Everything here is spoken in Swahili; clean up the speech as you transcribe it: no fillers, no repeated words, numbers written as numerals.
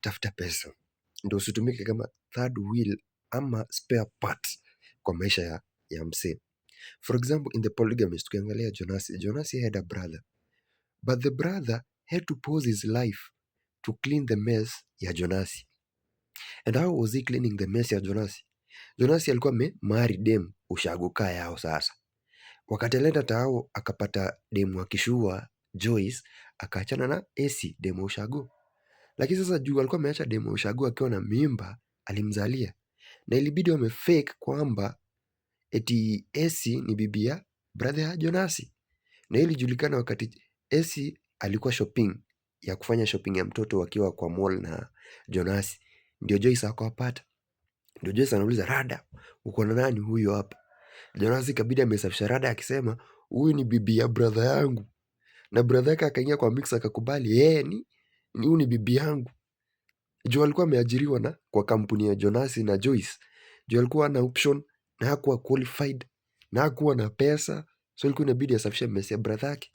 tafuta pesa. Ndio usitumike kama third wheel ama spare part kwa maisha ya msee. For example, in The Polygamist, tukiangalia Jonasi had a brother. But the brother had to pause his life to clean the mess ya Jonasi. And how was he cleaning the mess ya Jonasi? Jonasi alikuwa marry dem ushaguka yao sasa. Wakati alienda tao akapata demu akishua Joyce, akaachana na AC demu ushago. Lakini sasa juu alikuwa ameacha demu ushago akiwa na mimba, alimzalia. Na ilibidi wamefake kwamba eti AC ni bibi ya brother ya Jonasi. Na hili julikana wakati AC alikuwa kufanya shopping ya mtoto wakiwa kwa mall na Jonasi. Ndio Joyce akawapata. Ndio Joyce anauliza, rada, uko na nani huyo hapa? Jonasi kabidi amesafisha rada akisema, huyu ni bibi ya brother yangu. Na brother yake akaingia kwa mix akakubali, ni huyu ni bibi yangu. Juu alikuwa ameajiriwa kwa kampuni ya Jonasi na Joyce. Juu alikuwa na option na hakuwa qualified na hakuwa na pesa. So ilikuwa inabidi asafishe mess ya brother yake.